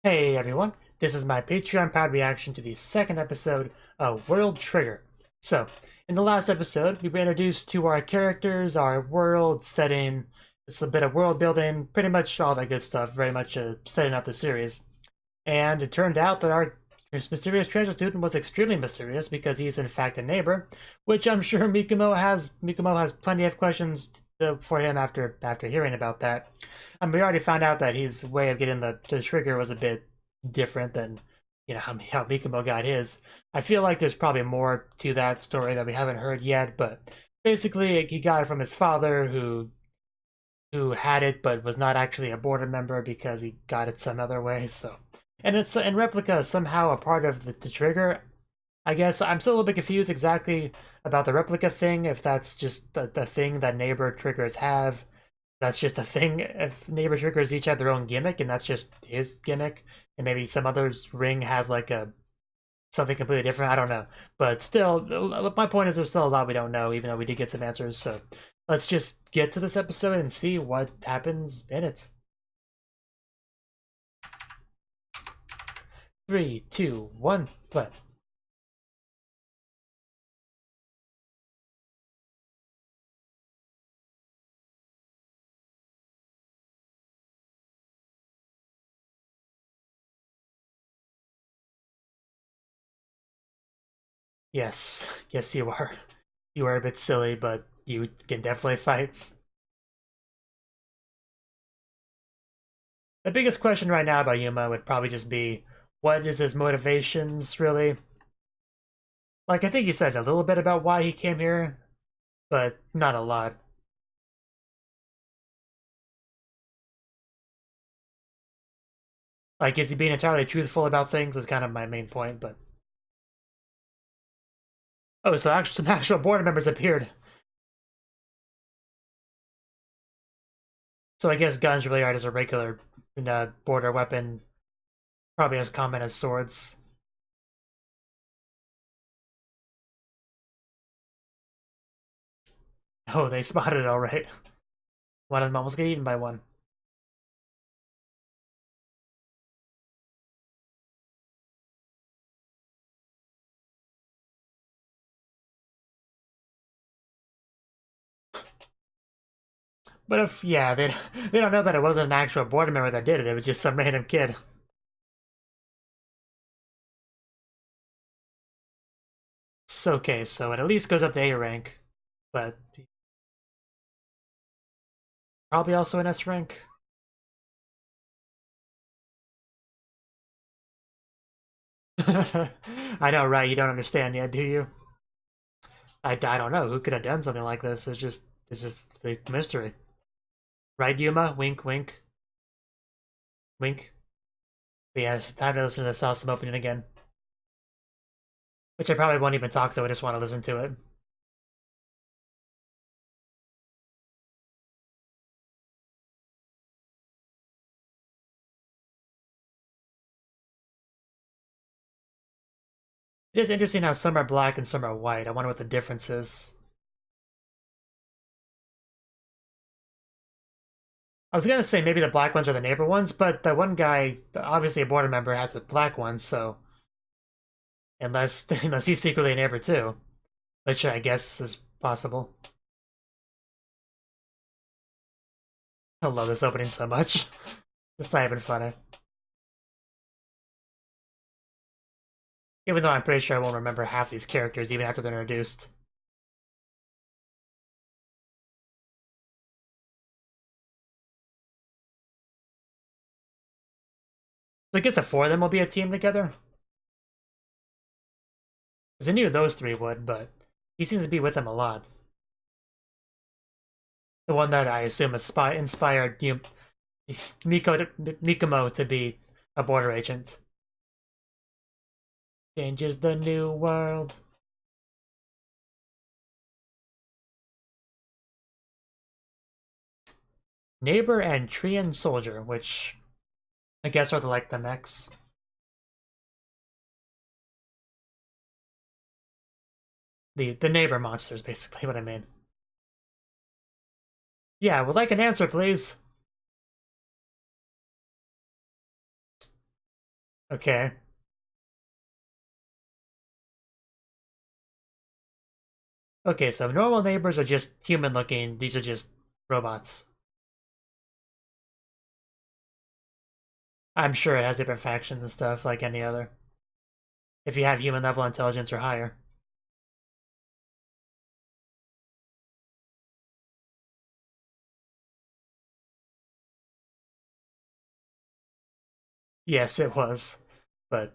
Hey everyone, this is my Patreon proud reaction to the second episode of World Trigger. So, in the last episode, we were introduced to our characters, our world setting, it's a bit of world building, pretty much all that good stuff, very much setting up the series. And it turned out that our mysterious treasure student was extremely mysterious because he's in fact a neighbor, which I'm sure Mikumo has plenty of questions for him after hearing about that. We already found out that his way of getting the trigger was a bit different than how Mikumo got his. I feel like there's probably more to that story that we haven't heard yet, but basically he got it from his father who had it but was not actually a board member because he got it some other way. So, and it's in replica somehow a part of the trigger. I guess I'm still a little bit confused exactly about the replica thing. If that's just the thing that neighbor triggers have, that's just a thing. If neighbor triggers each have their own gimmick, and that's just his gimmick, and maybe some other's ring has like a something completely different. I don't know, but still, my point is there's still a lot we don't know, even though we did get some answers. So let's just get to this episode and see what happens in it. 3, 2, 1, play. Yes, yes, you are. You are a bit silly, but you can definitely fight. The biggest question right now about Yuma would probably just be, what is his motivations, really? Like, I think you said a little bit about why he came here, but not a lot. Like, is he being entirely truthful about things is kind of my main point, but... Oh, so actually some actual board members appeared. So I guess guns really are just a regular border weapon, probably as common as swords. Oh, they spotted it all right. One of them almost got eaten by one. But if, yeah, they don't know that it wasn't an actual board member that did it, it was just some random kid. So, okay, so it at least goes up to A rank, but probably also an S rank. I know, right? You don't understand yet, do you? I don't know. Who could have done something like this? It's just the mystery. Right, Yuma? Wink, wink, wink. But yeah, it's time to listen to the Awesome opening again. Which I probably won't even talk to, I just want to listen to it. It is interesting how some are black and some are white. I wonder what the difference is. I was gonna say maybe the black ones are the neighbor ones, but the one guy, obviously a border member, has the black ones, so unless unless he's secretly a neighbor too, which I guess is possible. I love this opening so much. It's not even funny. Even though I'm pretty sure I won't remember half these characters even after they're introduced. So I guess the four of them will be a team together? Because I knew those three would, but he seems to be with them a lot. The one that I assume inspired Mikumo to be a border agent. Changes the new world. Neighbor and Treant Soldier, which I guess are the mechs. The neighbor monsters, basically what I mean. Yeah, would like an answer, please. Okay. Okay, so normal neighbors are just human looking, these are just robots. I'm sure it has different factions and stuff like any other. If you have human level intelligence or higher. Yes, it was. But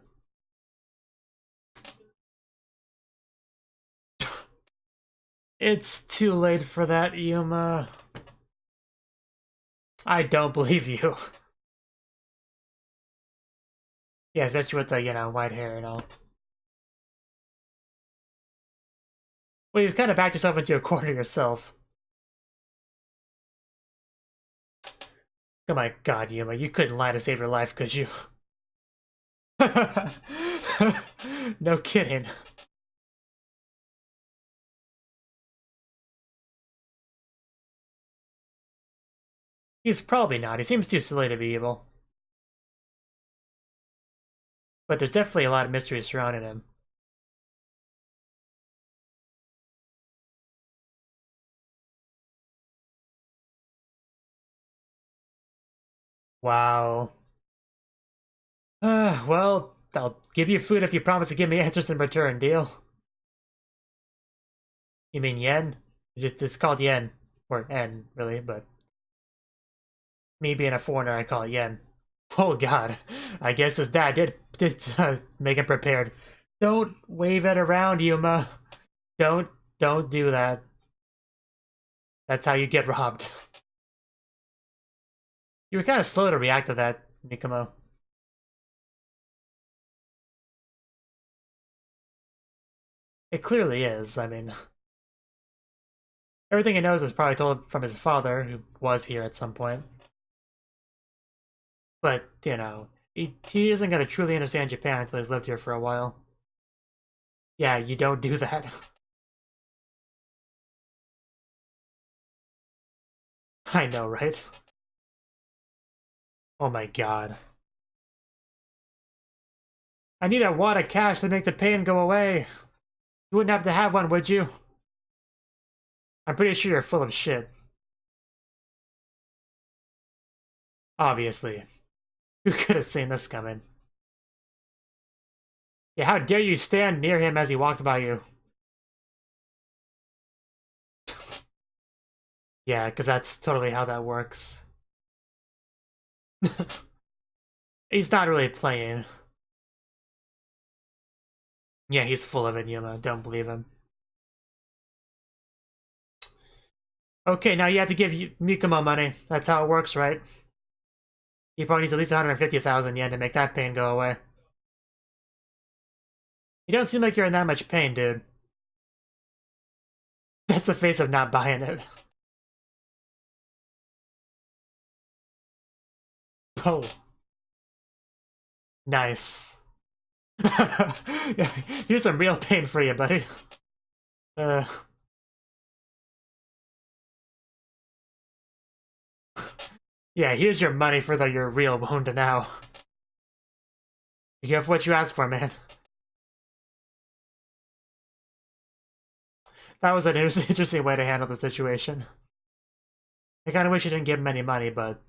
it's too late for that, Yuma. I don't believe you. Yeah, especially with the, white hair and all. Well, you've kind of backed yourself into a corner yourself. Oh my god, Yuma, you couldn't lie to save your life, could you? No kidding. He's probably not. He seems too silly to be evil. But there's definitely a lot of mystery surrounding him. Wow. Well, I'll give you food if you promise to give me answers in return, deal? You mean yen? It's called yen. Or N, really, but... Me being a foreigner, I call it yen. Oh god. I guess his dad did make him prepared. Don't wave it around, Yuma. Don't do that. That's how you get robbed. You were kind of slow to react to that, Mikomo. It clearly is, I mean... Everything he knows is probably told from his father, who was here at some point. But, he isn't going to truly understand Japan until he's lived here for a while. Yeah, you don't do that. I know, right? Oh my god. I need a wad of cash to make the pain go away. You wouldn't have to have one, would you? I'm pretty sure you're full of shit. Obviously. Who could have seen this coming? Yeah, how dare you stand near him as he walked by you? Yeah, because that's totally how that works. He's not really playing. Yeah, he's full of it, Yuma. Don't believe him. Okay, now you have to give Mikomo money. That's how it works, right? He probably needs at least 150,000 yen to make that pain go away. You don't seem like you're in that much pain, dude. That's the face of not buying it. Oh. Nice. Here's some real pain for you, buddy. Uh... Yeah, here's your money for your real wound now. You get what you asked for, man. That was an interesting way to handle the situation. I kind of wish you didn't give him any money, but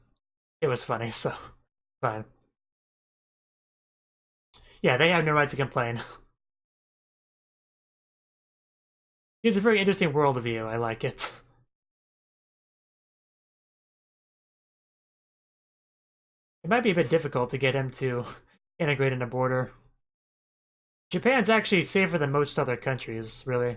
it was funny, so fine. Yeah, they have no right to complain. He's a very interesting worldview. I like it. It might be a bit difficult to get him to integrate in a border. Japan's actually safer than most other countries, really.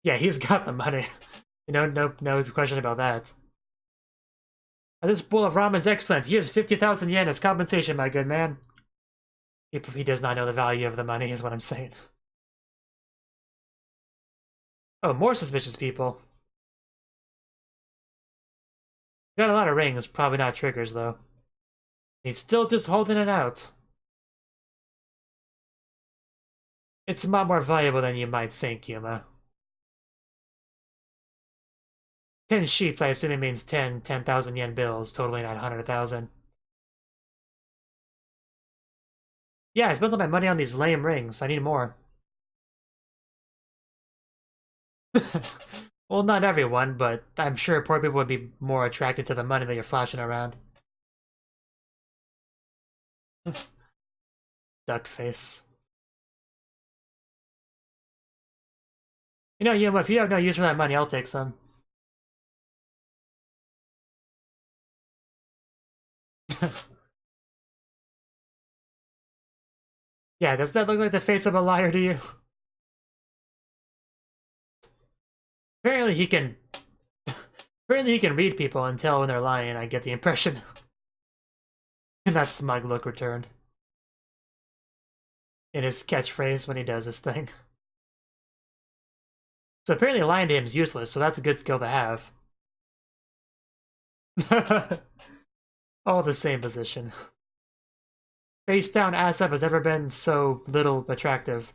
Yeah, he's got the money. No question about that. This bowl of ramen's excellent. Here's 50,000 yen as compensation, my good man. He does not know the value of the money, is what I'm saying. Oh, more suspicious people. Got a lot of rings, probably not triggers, though. He's still just holding it out. It's a lot more valuable than you might think, Yuma. 10 sheets, I assume it means 10,000 yen bills, totaling 900,000. Yeah, I spent all my money on these lame rings. I need more. Well, not everyone, but I'm sure poor people would be more attracted to the money that you're flashing around. Duck face. You know, Yuma, if you have no use for that money, I'll take some. Yeah, does that look like the face of a liar to you? Apparently he can... Apparently he can read people and tell when they're lying, I get the impression. And that smug look returned. In his catchphrase when he does this thing. So apparently lying to him is useless, so that's a good skill to have. All the same position. Face down, ass up has never been so little attractive.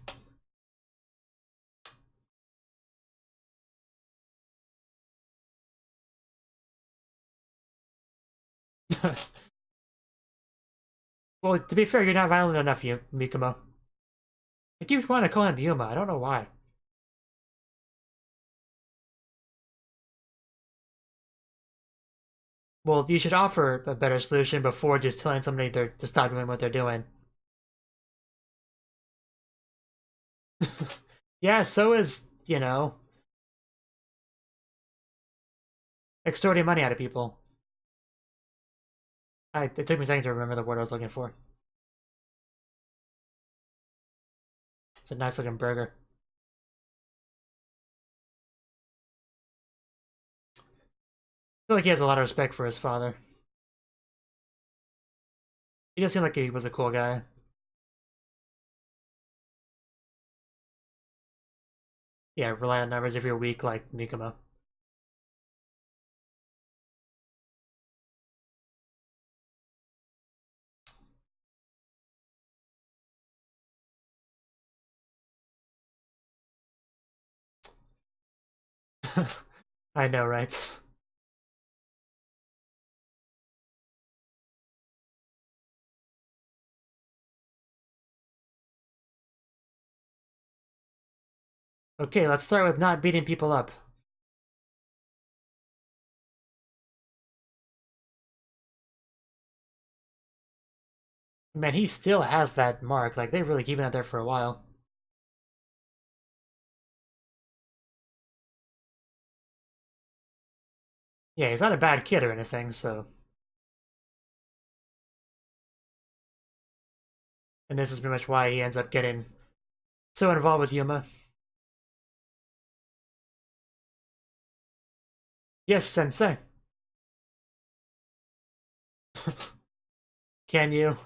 Well, to be fair, you're not violent enough, Mikumo. I keep wanting to call him Yuma, I don't know why. Well, you should offer a better solution before just telling somebody to stop doing what they're doing. Yeah, so is, you know, extorting money out of people. It took me a second to remember the word I was looking for. It's a nice looking burger. I feel like he has a lot of respect for his father. He just seemed like he was a cool guy. Yeah, rely on numbers if you're weak like Mikumo. I know, right? Okay, let's start with not beating people up. Man, he still has that mark. Like, they really keeping that there for a while. Yeah, he's not a bad kid or anything, so... And this is pretty much why he ends up getting so involved with Yuma. Yes, sensei. Can you?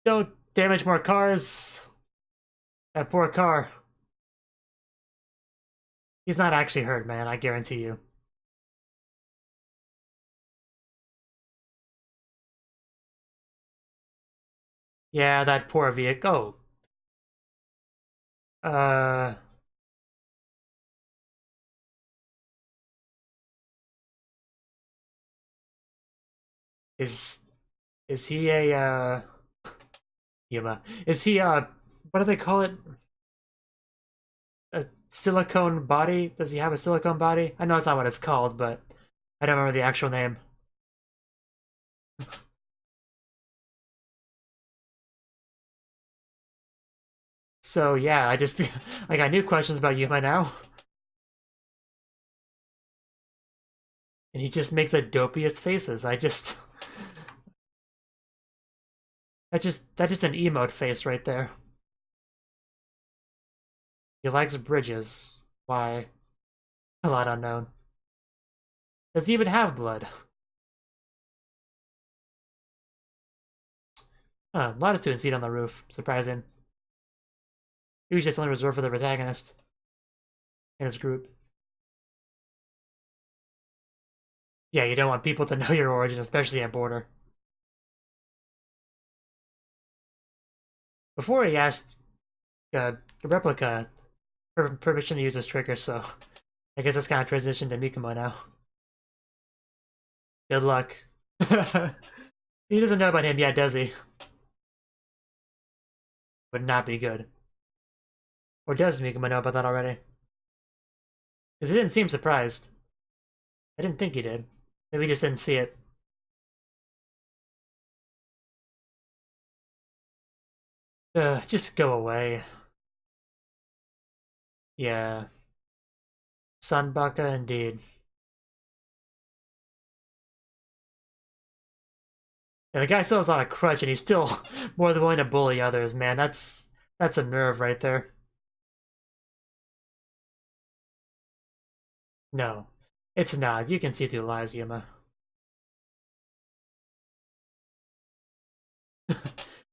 Don't damage more cars. That poor car. He's not actually hurt, man, I guarantee you. Yeah, that poor vehicle. Oh. Is is he a Yuma? Is he what do they call it? A silicone body? Does he have a silicone body? I know it's not what it's called, but I don't remember the actual name. So yeah, I just I got new questions about Yuma now. And he just makes the dopiest faces. I just that's just an emote face right there. He likes bridges. Why? A lot unknown. Does he even have blood? Huh, a lot of students eat on the roof. Surprising. Usually it's only reserved for the protagonist in his group. Yeah, you don't want people to know your origin, especially at border. Before he asked the replica for permission to use his trigger, so I guess it's kind of transitioned to Mikumo now. Good luck. He doesn't know about him yet, does he? Would not be good. Or does Mikumo know about that already? Because he didn't seem surprised. I didn't think he did. Maybe he just didn't see it. Just go away. Yeah. Sunbaka, indeed. And the guy still is on a crutch, and he's still more than willing to bully others, man. That's a nerve right there. No, it's not. You can see through lies, Yuma.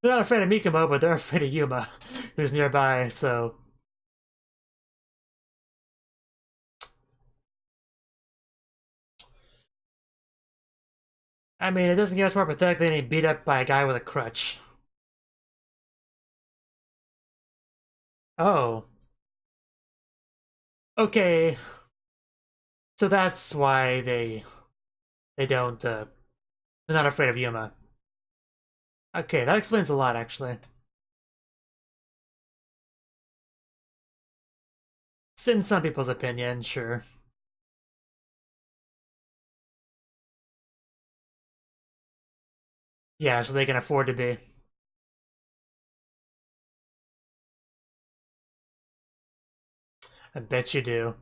They're not afraid of Mikumo, but they're afraid of Yuma, who's nearby, so... I mean, it doesn't get much more pathetic than being beat up by a guy with a crutch. Oh. Okay. So that's why they don't, they're not afraid of Yuma. Okay, that explains a lot, actually. In some people's opinion, sure. Yeah, so they can afford to be. I bet you do.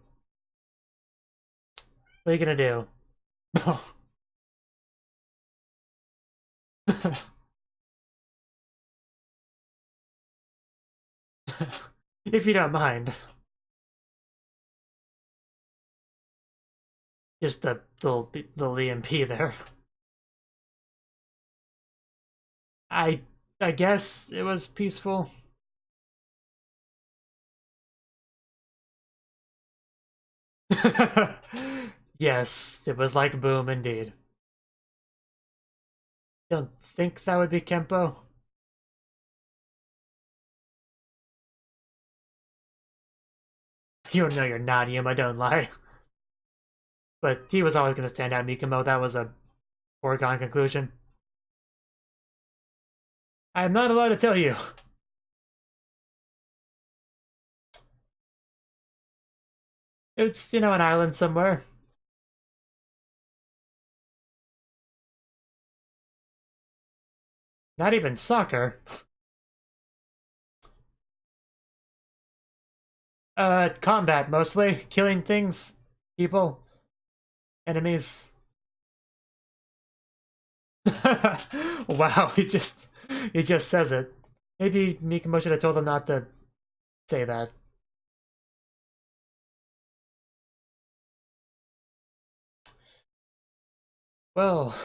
What are you gonna do? If you don't mind. Just the little EMP there. I guess it was peaceful. Yes, it was like boom indeed. Don't think that would be Kempo? You know you're not him, I don't lie. But he was always going to stand out Mikumo, that was a foregone conclusion. I am not allowed to tell you. It's, you know, an island somewhere. Not even soccer. Combat mostly. Killing things. People. Enemies. Wow, he just says it. Maybe Mikumo should have told him not to say that. Well,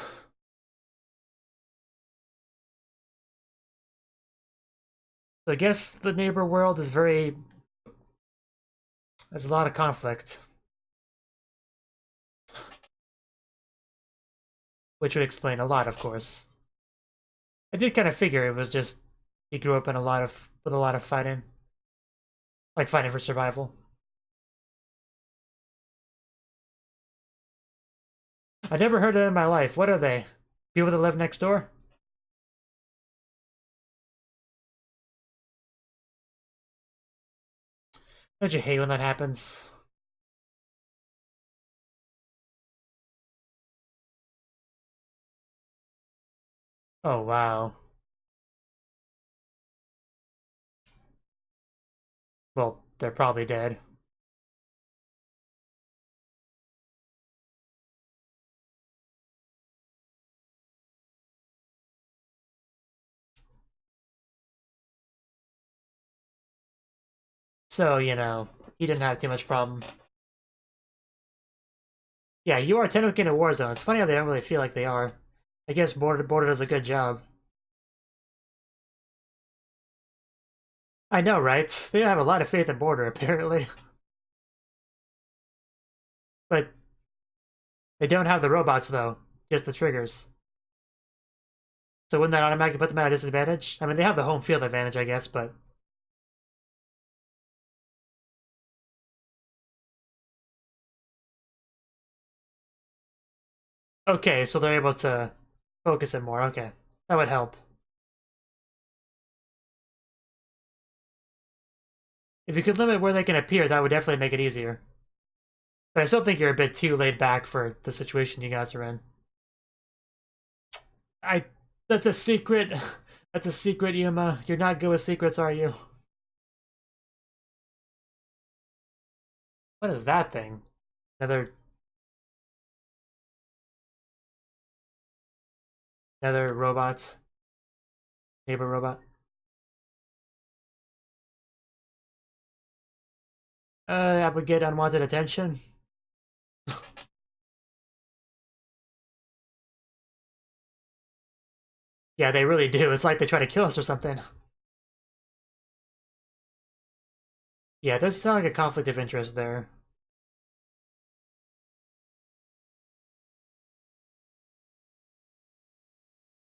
I guess the neighbor world is very... There's a lot of conflict. Which would explain a lot, of course. I did kind of figure it was just he grew up in with a lot of fighting. Like fighting for survival. I never heard of them in my life. What are they? People that live next door? Don't you hate when that happens? Oh, wow. Well, they're probably dead. So, you know, he didn't have too much problem. Yeah, you are technically in a war zone. It's funny how they don't really feel like they are. I guess Border does a good job. I know, right? They have a lot of faith in Border, apparently. But they don't have the robots, though. Just the triggers. So wouldn't that automatically put them at a disadvantage? I mean, they have the home field advantage, I guess, but... Okay, so they're able to focus it more. Okay, that would help. If you could limit where they can appear, that would definitely make it easier. But I still think you're a bit too laid back for the situation you guys are in. That's a secret. That's a secret, Yuma. You're not good with secrets, are you? What is that thing? Another robot? Neighbor robot? I would get unwanted attention. Yeah, they really do. It's like they try to kill us or something. Yeah, it does sound like a conflict of interest there.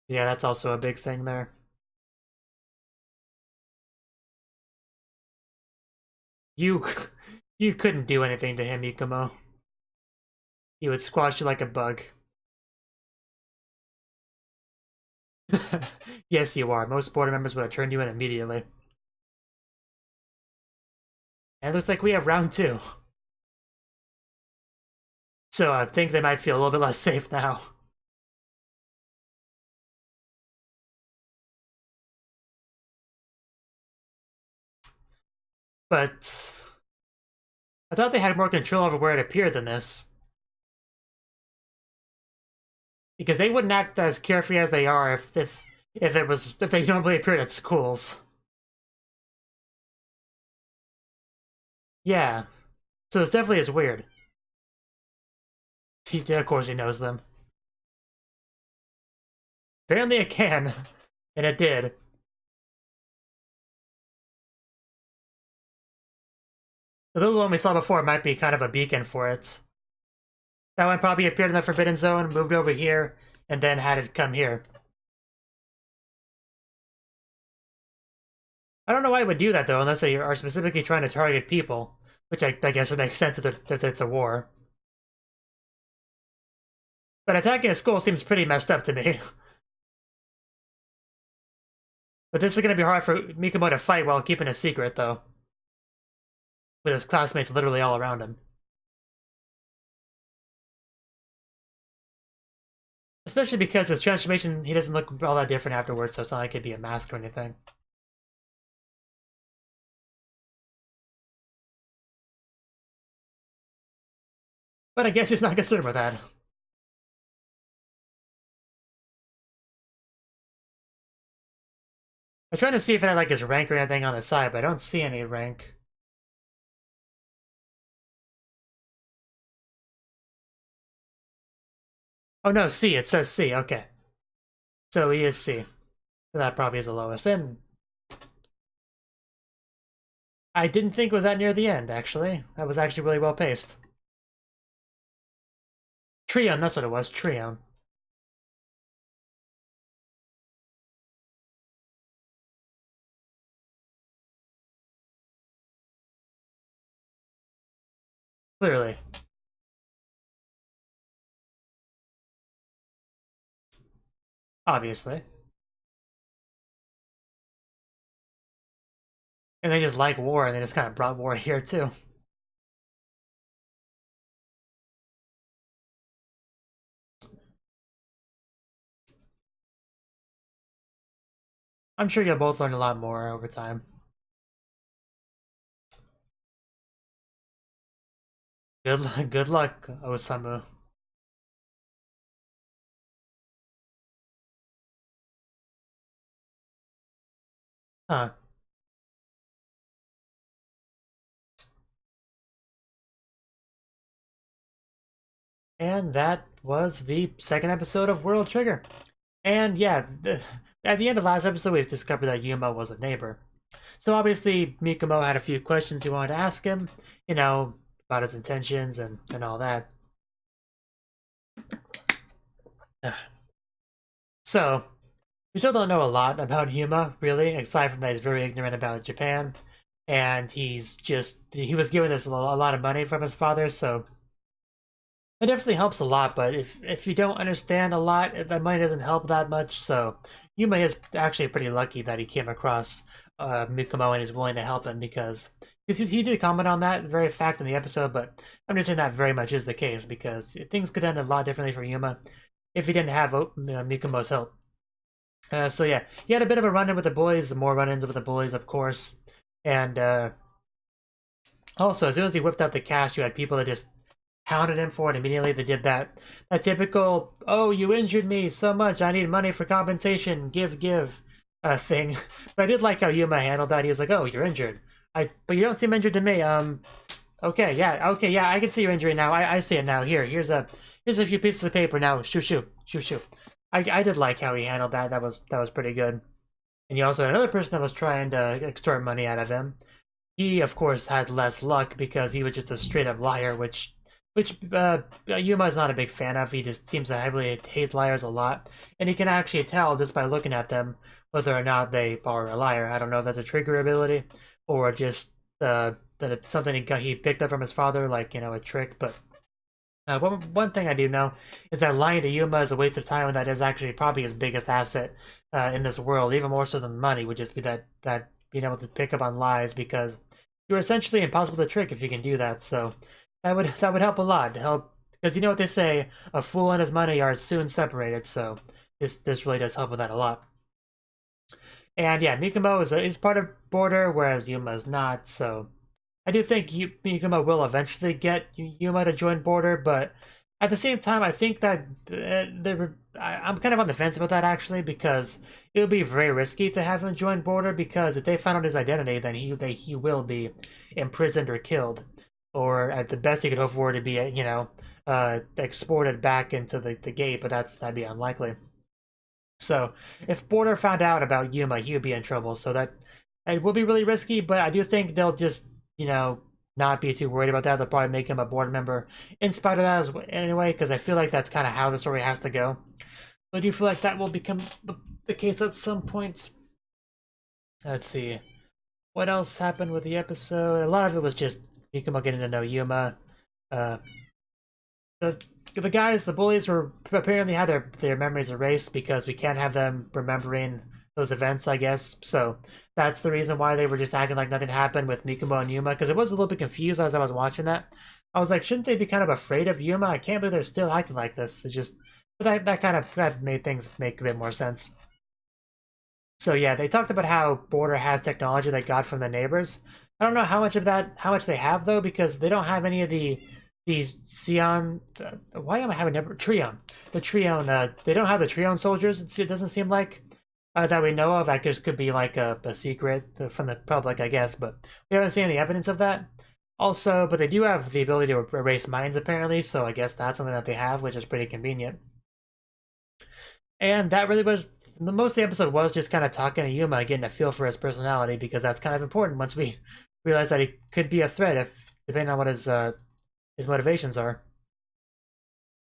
Yeah, that's also a big thing there. You you couldn't do anything to him, Ikumo. He would squash you like a bug. Yes, you are. Most board members would have turned you in immediately. And it looks like we have round 2. So I think they might feel a little bit less safe now. But I thought they had more control over where it appeared than this. Because they wouldn't act as carefree as they are if they normally appeared at schools. Yeah. So it's definitely is weird. Of course he knows them. Apparently it can. And it did. The little one we saw before might be kind of a beacon for it. That one probably appeared in the Forbidden Zone, moved over here, and then had it come here. I don't know why it would do that, though, unless they are specifically trying to target people. Which I guess it makes sense if it's a war. But attacking a school seems pretty messed up to me. But this is going to be hard for Mikumo to fight while keeping a secret, though. With his classmates literally all around him. Especially because his transformation, he doesn't look all that different afterwards, so it's not like it'd be a mask or anything. But I guess he's not concerned with that. I'm trying to see if it had like his rank or anything on the side, but I don't see any rank. Oh no, C, it says C, okay. So he is C. That probably is the lowest. And I didn't think it was that near the end, actually. That was actually really well paced. Trion, that's what it was, Trion. Clearly. Obviously. And they just like war, and they just kind of brought war here, too. I'm sure you'll both learn a lot more over time. Good luck, Osamu. Huh. And that was the second episode of World Trigger. And yeah, at the end of last episode, we've discovered that Yuma was a neighbor. So obviously, Mikumo had a few questions he wanted to ask him, you know, about his intentions and all that. So, We still don't know a lot about Yuma, really, aside from that he's very ignorant about Japan. And he was given this a lot of money from his father, so it definitely helps a lot, but if you don't understand a lot, that money doesn't help that much. So Yuma is actually pretty lucky that he came across Mikumo and is willing to help him because he did comment on that very fact in the episode, but I'm just saying that very much is the case because things could end a lot differently for Yuma if he didn't have Mikumo's help. So yeah, he had a bit of a run-in with the bullies, more run-ins with the bullies, of course, and also as soon as he whipped out the cash, you had people that just hounded him for it immediately. They did that typical, oh, you injured me so much, I need money for compensation, give thing. But I did like how Yuma handled that. He was like, oh, you're injured, but you don't seem injured to me. Okay, yeah, I can see your injury now. I see it now. Here's a few pieces of paper now. Shoo. I did like how he handled that. That was pretty good. And you also had another person that was trying to extort money out of him. He, of course, had less luck because he was just a straight up liar, which Yuma is not a big fan of. He just seems to heavily hate liars a lot, and he can actually tell just by looking at them whether or not they are a liar. I don't know if that's a trigger ability or just that it's something he picked up from his father, like, you know, a trick. But one thing I do know is that lying to Yuma is a waste of time, and that is actually probably his biggest asset in this world, even more so than money. Would just be that being able to pick up on lies, because you're essentially impossible to trick if you can do that. So that would help a lot. Help, because you know what they say: a fool and his money are soon separated. So this really does help with that a lot. And yeah, Mikumo is part of Border, whereas Yuma is not. So I do think Mikumo will eventually get Yuma to join Border, but at the same time, I think that I'm kind of on the fence about that actually, because it would be very risky to have him join Border, because if they find out his identity, then he will be imprisoned or killed, or at the best he could hope for to be exported back into the gate, but that'd be unlikely. So if Border found out about Yuma, he would be in trouble. So that it will be really risky, but I do think they'll just not be too worried about that. They'll probably make him a board member in spite of that anyway, because I feel like that's kind of how the story has to go. So I do feel like that will become the case at some point. Let's see. What else happened with the episode? A lot of it was just Mikumo getting to know Yuma. The guys, the bullies, were apparently had their memories erased because we can't have them remembering those events, I guess. So that's the reason why they were just acting like nothing happened with Mikumo and Yuma, because it was a little bit confused as I was watching that. I was like, shouldn't they be kind of afraid of Yuma? I can't believe they're still acting like this. It's just, but that made things make a bit more sense. So yeah, they talked about how Border has technology they got from the neighbors. I don't know how much they have though, because they don't have any of these Sion. Why am I having never Trion? The Trion. They don't have the Trion soldiers. It doesn't seem like that we know of. That just could be like a secret from the public, I guess. But we haven't seen any evidence of that. Also, but they do have the ability to erase minds apparently. So I guess that's something that they have, which is pretty convenient. And that really was most of the episode was just kind of talking to Yuma, getting a feel for his personality, because that's kind of important once we realize that he could be a threat if depending on what his motivations are.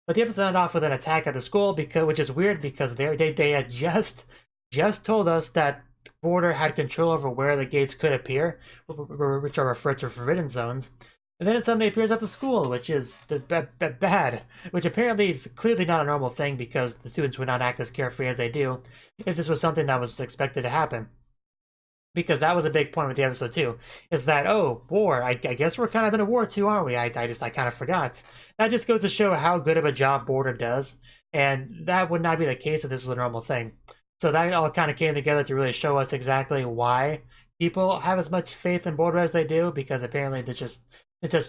But the episode ended off with an attack at the school, which is weird because they had just told us that Border had control over where the gates could appear, which are referred to forbidden zones. And then it suddenly appears at the school, which is bad, which apparently is clearly not a normal thing, because the students would not act as carefree as they do if this was something that was expected to happen. Because that was a big point with the episode too, is that, oh, war, I guess we're kind of in a war too, aren't we? I kind of forgot. That just goes to show how good of a job Border does, and that would not be the case if this was a normal thing. So that all kind of came together to really show us exactly why people have as much faith in Border as they do, because apparently this just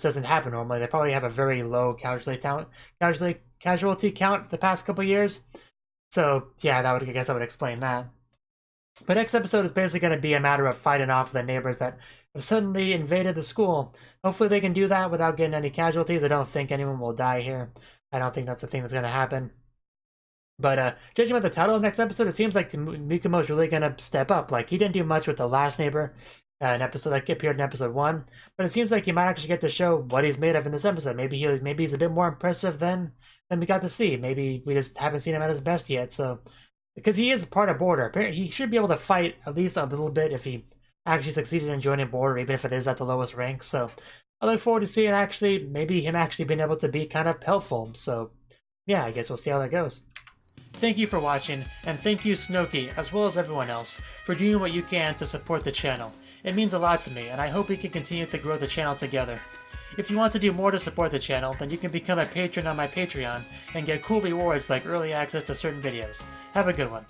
doesn't happen normally. They probably have a very low casualty count the past couple years. So yeah, I guess that would explain that. But next episode is basically going to be a matter of fighting off the neighbors that have suddenly invaded the school. Hopefully they can do that without getting any casualties. I don't think anyone will die here. I don't think that's the thing that's going to happen. But judging by the title of next episode, it seems like Mikumo's really going to step up. Like, he didn't do much with the last neighbor, an episode that appeared in episode 1. But it seems like he might actually get to show what he's made of in this episode. Maybe he's a bit more impressive than we got to see. Maybe we just haven't seen him at his best yet. So because he is part of Border. Apparently, he should be able to fight at least a little bit if he actually succeeded in joining Border, even if it is at the lowest rank. So I look forward to seeing maybe him actually being able to be kind of helpful. So yeah, I guess we'll see how that goes. Thank you for watching, and thank you Cnouki, as well as everyone else, for doing what you can to support the channel. It means a lot to me, and I hope we can continue to grow the channel together. If you want to do more to support the channel, then you can become a patron on my Patreon and get cool rewards like early access to certain videos. Have a good one.